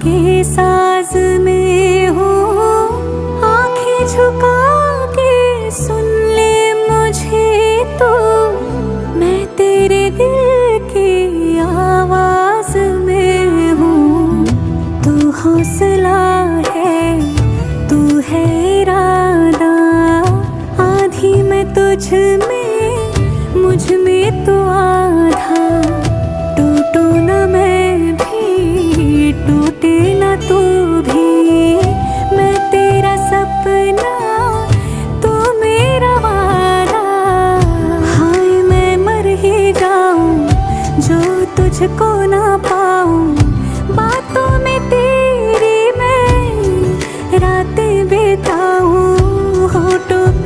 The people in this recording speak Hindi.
के साज में हूँ, आंखें झुका के सुन ले मुझे तो, मैं तेरे दिल की आवाज में हूँ। तू हौसला है, तू है इरादा, आधी मैं तुझ में, मुझ में तो आधा। टूटू न मैं भी, टूटे न तू भी, मैं तेरा सपना, तू मेरा वादा। हाय मैं मर ही जाऊं जो तुझको